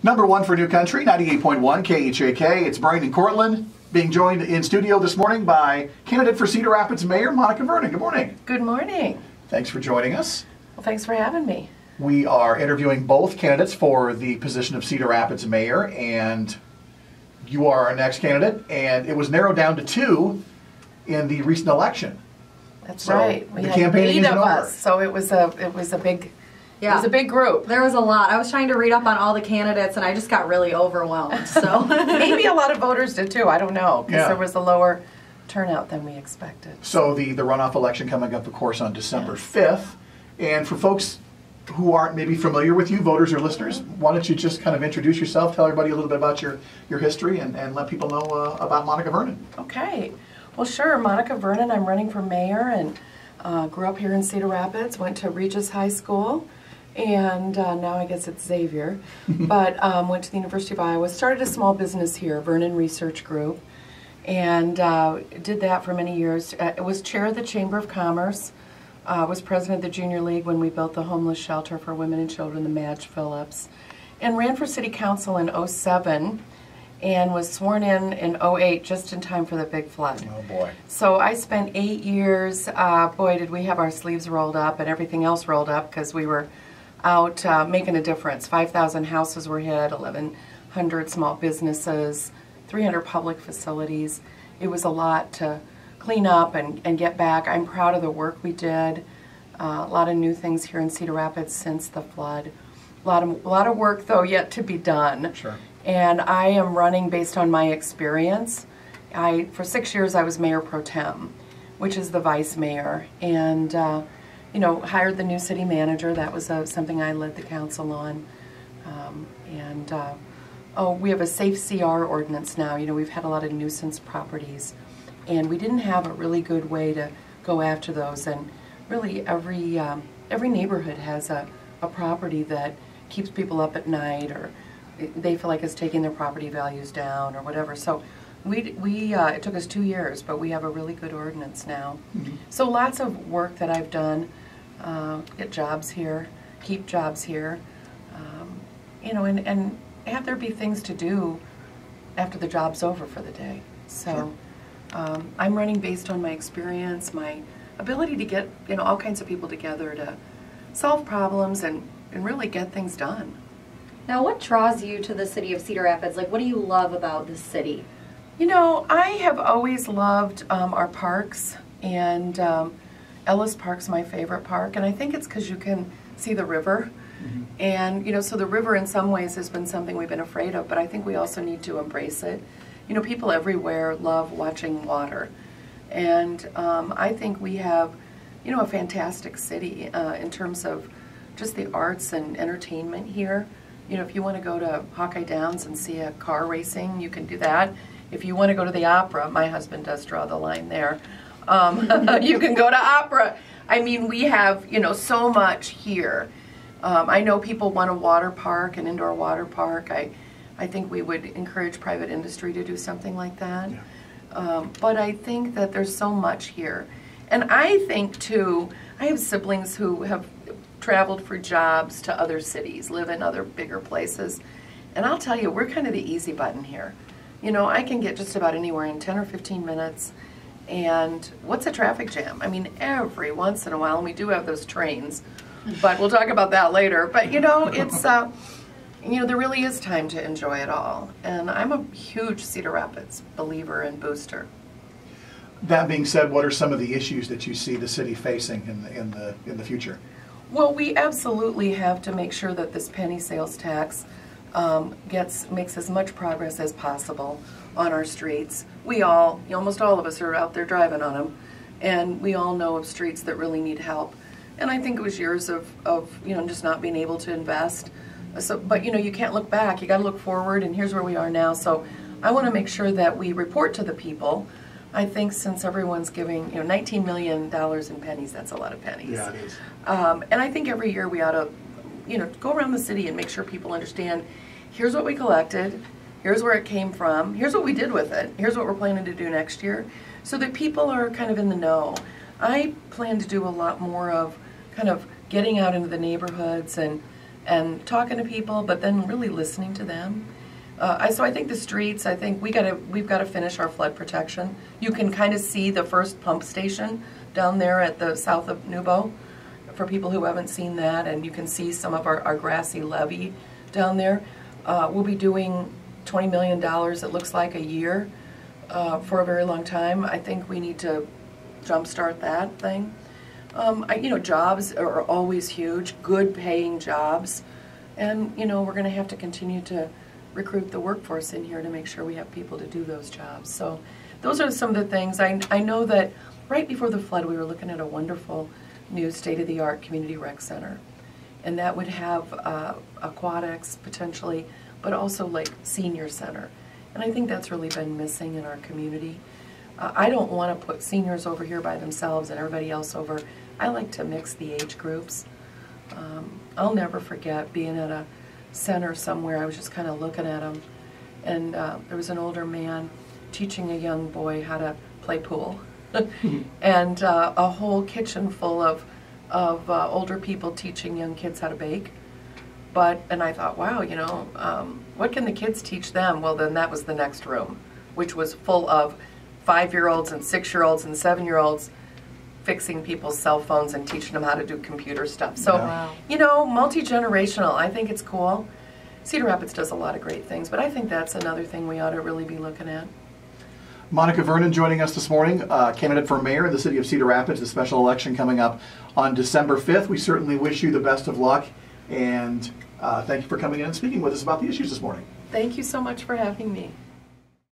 Number one for New Country, 98.1 KHAK. It's Brian and Cortland, being joined in studio this morning by candidate for Cedar Rapids Mayor, Monica Vernon. Good morning. Good morning. Thanks for joining us. Well, thanks for having me. We are interviewing both candidates for the position of Cedar Rapids Mayor, and you are our next candidate, and it was narrowed down to two in the recent election. That's So right. We the had campaigning 8 isn't of over. us, so it was a big Yeah. it was a big group. There was a lot. I was trying to read up on all the candidates, and I just got really overwhelmed. So Maybe a lot of voters did too. I don't know, because Yeah. there was a lower turnout than we expected. So the runoff election coming up, of course, on December 5th. And for folks who aren't maybe familiar with you, voters or listeners, why don't you just kind of introduce yourself, tell everybody a little bit about your history, and let people know about Monica Vernon. Okay. Well, sure. Monica Vernon. I'm running for mayor, and grew up here in Cedar Rapids. Went to Regis High School, and now I guess it's Xavier. But went to the University of Iowa. Started a small business here, Vernon Research Group, and did that for many years. Was chair of the Chamber of Commerce. Was president of the Junior League when we built the homeless shelter for women and children, the Madge Phillips, and ran for city council in '07. And was sworn in '08, just in time for the big flood. Oh boy. So I spent 8 years, boy did we have our sleeves rolled up and everything else rolled up, because we were out making a difference. 5,000 houses were hit, 1,100 small businesses, 300 public facilities. It was a lot to clean up and get back. I'm proud of the work we did. A lot of new things here in Cedar Rapids since the flood. A lot of work, though, yet to be done. Sure. And I am running based on my experience. For 6 years I was mayor pro tem, which is the vice mayor, and you know, hired the new city manager. That was something I led the council on. Oh, we have a safe CR ordinance now. You know, we've had a lot of nuisance properties, and we didn't have a really good way to go after those. And really, every neighborhood has a property that keeps people up at night, or they feel like it's taking their property values down or whatever. So it took us 2 years, but we have a really good ordinance now. Mm-hmm. So lots of work that I've done, get jobs here, keep jobs here, you know, and have there be things to do after the job's over for the day. So sure. I'm running based on my experience, my ability to get, you know, all kinds of people together to solve problems and really get things done. now, what draws you to the city of Cedar Rapids? Like, what do you love about the city? You know, I have always loved our parks, and Ellis Park's my favorite park, and I think it's because you can see the river. Mm-hmm. And, you know, so the river in some ways has been something we've been afraid of, but I think we also need to embrace it. You know, people everywhere love watching water, and I think we have, you know, a fantastic city in terms of just the arts and entertainment here. You know, if you want to go to Hawkeye Downs and see a car racing, you can do that. If you want to go to the opera, my husband does draw the line there, you can go to opera. I mean, we have, you know, so much here. I know people want a water park, an indoor water park. I think we would encourage private industry to do something like that. Yeah. But I think that there's so much here. And I think, too, I have siblings who have traveled for jobs to other cities, live in other bigger places. And I'll tell you, we're kind of the easy button here. You know, I can get just about anywhere in 10 or 15 minutes. And what's a traffic jam? I mean, every once in a while, and we do have those trains, but we'll talk about that later. But, you know, it's, you know, there really is time to enjoy it all. And I'm a huge Cedar Rapids believer and booster. That being said, what are some of the issues that you see the city facing in the future? Well, we absolutely have to make sure that this penny sales tax makes as much progress as possible on our streets. We all, almost all of us are out there driving on them, and we all know of streets that really need help. And I think it was years of you know, just not being able to invest. So, but you know, you can't look back, you got to look forward, and here's where we are now. So I want to make sure that we report to the people. I think since everyone's giving, you know, $19 million in pennies, that's a lot of pennies. Yeah, it is. And I think every year we ought to, you know, go around the city and make sure people understand, here's what we collected, here's where it came from, here's what we did with it, here's what we're planning to do next year, so that people are kind of in the know. I plan to do a lot more of kind of getting out into the neighborhoods and and talking to people, but then really listening to them. So I think the streets, I think we've got to finish our flood protection. You can kind of see the first pump station down there at the south of Nubo, for people who haven't seen that, and you can see some of our grassy levee down there. We'll be doing $20 million, it looks like, a year for a very long time. I think we need to jumpstart that thing. You know, jobs are always huge, good paying jobs, and you know, we're going to have to continue to recruit the workforce in here to make sure we have people to do those jobs. So those are some of the things. I know that right before the flood we were looking at a wonderful new state-of-the-art community rec center, and that would have aquatics potentially, but also like senior center, and I think that's really been missing in our community. I don't want to put seniors over here by themselves and everybody else over. I like to mix the age groups. I'll never forget being at a center somewhere. I was just kind of looking at them, and there was an older man teaching a young boy how to play pool, and a whole kitchen full of older people teaching young kids how to bake. And I thought, wow, you know, what can the kids teach them? Well, then that was the next room, which was full of 5-year-olds and 6-year-olds and 7-year-olds fixing people's cell phones and teaching them how to do computer stuff. So, you know, multi-generational, I think it's cool. Cedar Rapids does a lot of great things, but I think that's another thing we ought to really be looking at. Monica Vernon joining us this morning, candidate for mayor in the city of Cedar Rapids, the special election coming up on December 5th. We certainly wish you the best of luck, and thank you for coming in and speaking with us about the issues this morning. Thank you so much for having me.